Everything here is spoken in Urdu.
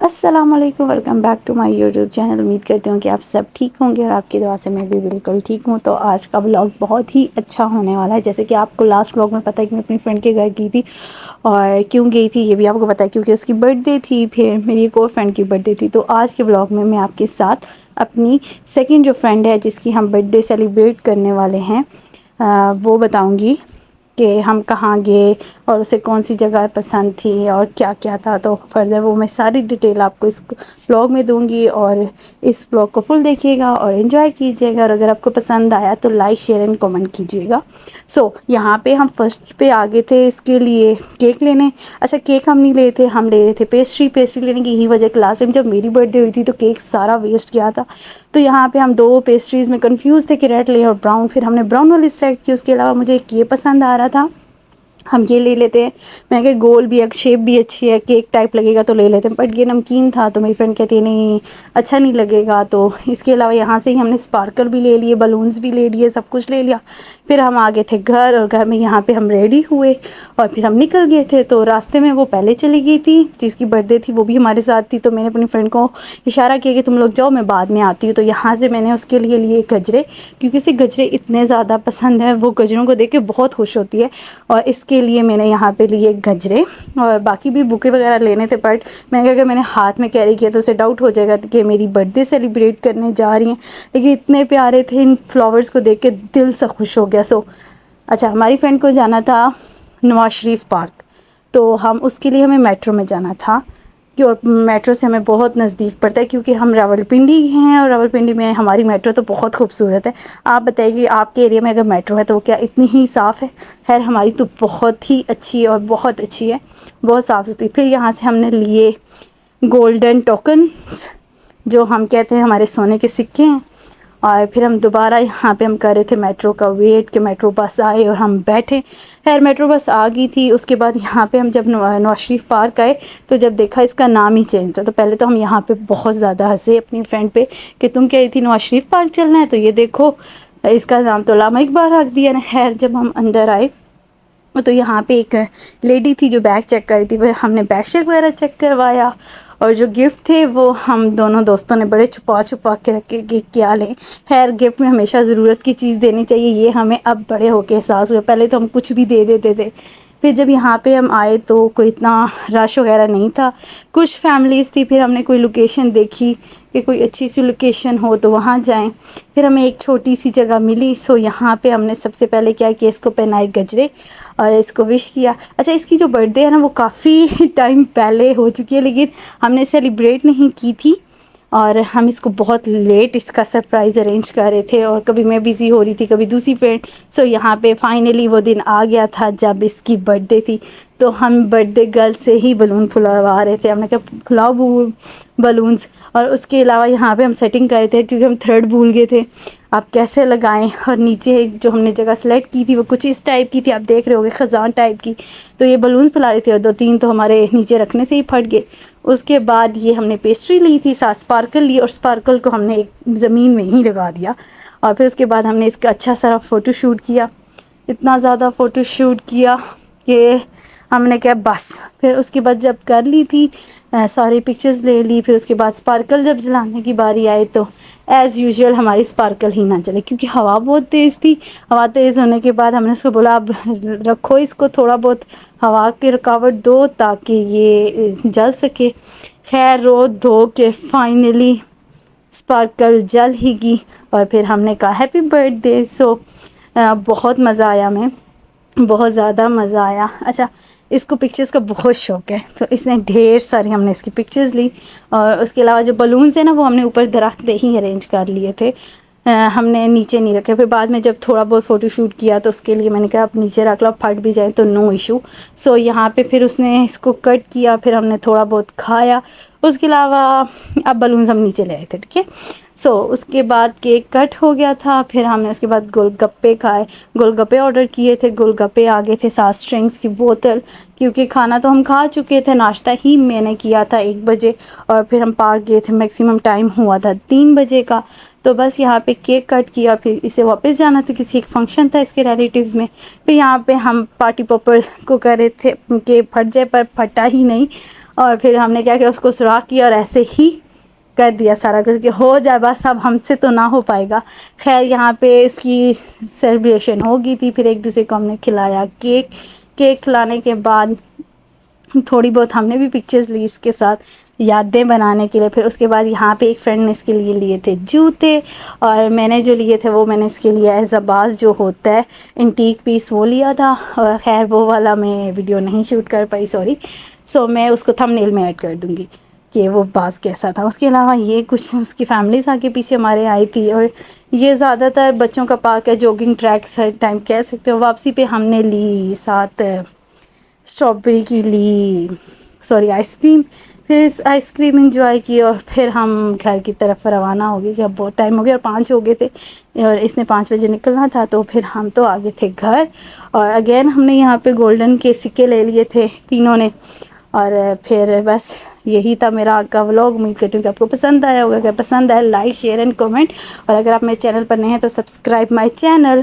السلام علیکم، welcome back to my YouTube channel. امید کرتی ہوں کہ آپ سب ٹھیک ہوں گے اور آپ کی دعا سے میں بھی بالکل ٹھیک ہوں۔ تو آج کا بلاگ بہت ہی اچھا ہونے والا ہے۔ جیسے کہ آپ کو لاسٹ بلاگ میں پتہ ہے کہ میں اپنی فرینڈ کے گھر گئی تھی، اور کیوں گئی تھی یہ بھی آپ کو پتہ ہے، کیونکہ اس کی برتھ ڈے تھی، پھر میری ایک اور فرینڈ کی برتھ ڈے تھی۔ تو آج کے بلاگ میں آپ کے ساتھ اپنی سیکنڈ جو فرینڈ ہے جس کی ہم برتھ ڈے سیلیبریٹ کرنے والے ہیں وہ بتاؤں گی کہ ہم کہاں گئے اور اسے کون سی جگہ پسند تھی اور کیا کیا تھا۔ تو فردر وہ میں ساری ڈیٹیل آپ کو اس بلاگ میں دوں گی، اور اس بلاگ کو فل دیکھیے گا اور انجوائے کیجیے گا، اور اگر آپ کو پسند آیا تو لائک شیئر اینڈ کامنٹ کیجیے گا۔ یہاں پہ ہم فرسٹ پہ آگے تھے اس کے لیے کیک لینے۔ اچھا، کیک ہم نہیں لے تھے، ہم لے رہے تھے پیسٹری لینے کی۔ یہی وجہ کہ لاسٹ ٹائم جب میری برتھ ڈے ہوئی تھی تو کیک سارا ویسٹ کیا تھا۔ تو یہاں پہ ہم دو پیسٹریز میں کنفیوز تھے کہ ریڈ لیں اور براؤن، پھر ہم نے براؤن والی سلیکٹ کی۔ اس کے علاوہ مجھے ایک یہ پسند آ رہا تھا، ہم یہ لے لیتے ہیں۔ میں کہ گول بھی ہے، شیپ بھی اچھی ہے، کیک ٹائپ لگے گا تو لے لیتے ہیں، بٹ یہ نمکین تھا تو میری فرینڈ کہتی ہے نہیں اچھا نہیں لگے گا۔ تو اس کے علاوہ یہاں سے ہی ہم نے اسپارکل بھی لے لیے، بلونز بھی لے لیے، سب کچھ لے لیا۔ پھر ہم آگے تھے گھر، اور گھر میں یہاں پہ ہم ریڈی ہوئے اور پھر ہم نکل گئے تھے۔ تو راستے میں وہ پہلے چلی گئی تھی جس کی برتھ ڈے تھی، وہ بھی ہمارے ساتھ تھی۔ تو میں نے اپنی فرینڈ کو اشارہ کیا کہ تم لوگ جاؤ، میں بعد میں آتی ہوں۔ تو یہاں سے میں نے اس کے لیے گجرے، کیونکہ اسے گجرے اتنے زیادہ پسند ہیں، وہ گجروں کو دیکھ کے بہت خوش ہوتی ہے، اور اس کے لیے میں نے یہاں پہ لیے گجرے، اور باقی بھی بوکے وغیرہ لینے تھے، بٹ میں کہ اگر میں نے ہاتھ میں کیری کیا تو اسے ڈاؤٹ ہو جائے گا کہ میری برتھ ڈے سیلیبریٹ کرنے جا رہی ہیں۔ لیکن اتنے پیارے تھے، ان فلاورز کو دیکھ کے دل سے خوش ہو گیا۔ اچھا، ہماری فرینڈ کو جانا تھا نواز شریف پارک، تو اس کے لیے ہمیں میٹرو میں جانا تھا، اور میٹرو سے ہمیں بہت نزدیک پڑتا ہے کیونکہ ہم راولپنڈی ہیں، اور راولپنڈی میں ہماری میٹرو تو بہت خوبصورت ہے۔ آپ بتائیے کہ آپ کے ایریا میں اگر میٹرو ہے تو وہ کیا اتنی ہی صاف ہے؟ خیر ہماری تو بہت ہی اچھی ہے، اور بہت اچھی ہے، بہت صاف ستھری۔ پھر یہاں سے ہم نے لیے گولڈن ٹوکنز، جو ہم کہتے ہیں ہمارے سونے کے سکے ہیں، اور پھر ہم دوبارہ یہاں پہ ہم کر رہے تھے میٹرو کا ویٹ کہ میٹرو بس آئے اور ہم بیٹھے۔ خیر میٹرو بس آ گئی تھی۔ اس کے بعد یہاں پہ ہم جب نواز شریف پارک آئے تو جب دیکھا اس کا نام ہی چینج تھا، تو پہلے تو ہم یہاں پہ بہت زیادہ ہنسے اپنی فرینڈ پہ کہ تم کہہ رہی تھی نواز شریف پارک چلنا ہے، تو یہ دیکھو اس کا نام تو علامہ اقبال رکھ دیا نے۔ خیر جب ہم اندر آئے تو یہاں پہ ایک لیڈی تھی جو بیگ چیک کر رہی تھی، پھر ہم نے بیگ چیک وغیرہ چیک کروایا، اور جو گفٹ تھے وہ ہم دونوں دوستوں نے بڑے چھپا کے رکھے کہ کیا لیں۔ خیر گفٹ میں ہمیشہ ضرورت کی چیز دینی چاہیے، یہ ہمیں اب بڑے ہو کے احساس ہوئے، پہلے تو ہم کچھ بھی دے دیتے تھے۔ پھر جب یہاں پہ ہم آئے تو کوئی اتنا رش وغیرہ نہیں تھا، کچھ فیملیز تھی۔ پھر ہم نے کوئی لوکیشن دیکھی کہ کوئی اچھی سی لوکیشن ہو تو وہاں جائیں۔ پھر ہمیں ایک چھوٹی سی جگہ ملی، یہاں پہ ہم نے سب سے پہلے کیا کہ اس کو پہنائے گجرے اور اس کو وش کیا۔ اچھا، اس کی جو برتھ ڈے ہے نا وہ کافی ٹائم پہلے ہو چکی ہے، لیکن ہم نے سیلیبریٹ نہیں کی تھی، اور ہم اس کو بہت لیٹ اس کا سرپرائز ارینج کر رہے تھے، اور کبھی میں بزی ہو رہی تھی کبھی دوسری فرینڈ۔ یہاں پہ فائنلی وہ دن آ گیا تھا جب اس کی برتھ ڈے تھی، تو ہم برتھ ڈے گرل سے ہی بلون پھلوا رہے تھے۔ ہم نے کہا پھلاؤ بلونز، اور اس کے علاوہ یہاں پہ ہم سیٹنگ کر رہے تھے کیونکہ ہم تھرڈ بھول گئے تھے آپ کیسے لگائیں۔ اور نیچے جو ہم نے جگہ سلیکٹ کی تھی وہ کچھ اس ٹائپ کی تھی، آپ دیکھ رہے ہوگے خزان ٹائپ کی، تو یہ بلون پھلا رہے تھے، اور 2-3 تو ہمارے نیچے رکھنے سے ہی پھٹ گئے۔ اس کے بعد یہ ہم نے پیسٹری لی تھی، ساتھ اسپارکل لی، اور اسپارکل کو ہم نے ایک زمین میں ہی لگا دیا، اور پھر اس کے بعد ہم نے اس کا اچھا سارا فوٹو شوٹ کیا، اتنا زیادہ فوٹو شوٹ کیا کہ ہم نے کہا بس۔ پھر اس کے بعد جب کر لی تھی ساری پکچرز لے لی، پھر اس کے بعد اسپارکل جب جلانے کی باری آئی تو ایز یوزول ہماری اسپارکل ہی نہ چلے کیونکہ ہوا بہت تیز تھی۔ ہوا تیز ہونے کے بعد ہم نے اس کو بولا اب رکھو اس کو، تھوڑا بہت ہوا کی رکاوٹ دو تاکہ یہ جل سکے۔ خیر رو دھو کے فائنلی اسپارکل جل ہی گئی، اور پھر ہم نے کہا ہیپی برتھ ڈے۔ بہت مزہ آیا، ہمیں بہت زیادہ مزہ آیا۔ اچھا، اس کو پکچرز کا بہت شوق ہے، تو اس نے ڈھیر ساری ہم نے اس کی پکچرز لی، اور اس کے علاوہ جو بلونز ہیں نا وہ ہم نے اوپر درخت پہ ہی ارینج کر لیے تھے، ہم نے نیچے نہیں رکھے۔ پھر بعد میں جب تھوڑا بہت فوٹو شوٹ کیا تو اس کے لیے میں نے کہا آپ نیچے رکھ لو، پھٹ بھی جائے تو نو ایشو۔ یہاں پہ پھر اس نے اس کو کٹ کیا، پھر ہم نے تھوڑا بہت کھایا۔ اس کے علاوہ اب بلونز ہم نیچے لے آئے تھے، ٹھیک ہے۔ اس کے بعد کیک کٹ ہو گیا تھا، پھر ہم نے اس کے بعد گول گپے کھائے، گول گپے آرڈر کیے تھے، گول گپے آ گئے تھے، ساتھ اسٹرنگس کی بوتل، کیونکہ کھانا تو ہم کھا چکے تھے، ناشتہ ہی میں نے کیا تھا 1 بجے، اور پھر ہم پارک گئے تھے، میکسیمم ٹائم ہوا تھا 3 بجے کا۔ تو بس یہاں پہ کیک کٹ کیا، پھر اسے واپس جانا تھا، کسی ایک فنکشن تھا اس کے ریلیٹیوز میں۔ پھر یہاں پہ ہم پارٹی پاپر کو کر رہے تھے کہ پھٹ جائے، پر پھٹا ہی نہیں، اور پھر ہم نے کیا کیا اس کو سوراخ کیا اور ایسے ہی کر دیا سارا کچھ کہ ہو جائے بس، اب ہم سے تو نہ ہو پائے گا. خیر یہاں پہ اس کی سیلیبریشن ہو گئی تھی. پھر ایک دوسرے کو ہم نے کھلایا کیک کھلانے کے بعد تھوڑی بہت ہم نے بھی پکچرز لی اس کے ساتھ یادیں بنانے کے لیے. پھر اس کے بعد یہاں پہ ایک فرینڈ نے اس کے لیے تھے جوتے، اور میں نے جو لیے تھے وہ میں نے اس کے لیے ایز اے باز جو ہوتا ہے انٹیک پیس وہ لیا تھا. اور خیر وہ والا میں ویڈیو نہیں شوٹ کر پائی، سوری. سو میں اس کو تھم نیل میں ایڈ کر دوں گی کہ وہ باز کیسا تھا. اس کے علاوہ یہ کچھ اس کی فیملیز آگے پیچھے ہمارے آئی تھی. اور یہ زیادہ تر بچوں کا پارک ہے، جوگنگ ٹریکس ہر ٹائم کہہ سکتے ہو. واپسی پہ ہم نے لی ساتھ اسٹرابیری کی لی، سوری آئس کریم. پھر آئس کریم انجوائے کی اور پھر ہم گھر کی طرف روانہ ہو گئے جب بہت ٹائم ہو گیا اور 5 ہو گئے تھے اور اس نے 5 بجے نکلنا تھا. تو پھر ہم تو آگے تھے گھر. اور اگین ہم نے یہاں پہ گولڈن کے سکے لے لیے تھے تینوں نے. اور پھر بس یہی تھا میرا آج کا ولاگ. امید کرتی ہوں کہ آپ کو پسند آیا ہوگا. اگر پسند آئے لائک شیئر اینڈ کمنٹ. اور اگر آپ میرے چینل پر نئے ہیں تو سبسکرائب مائی چینل.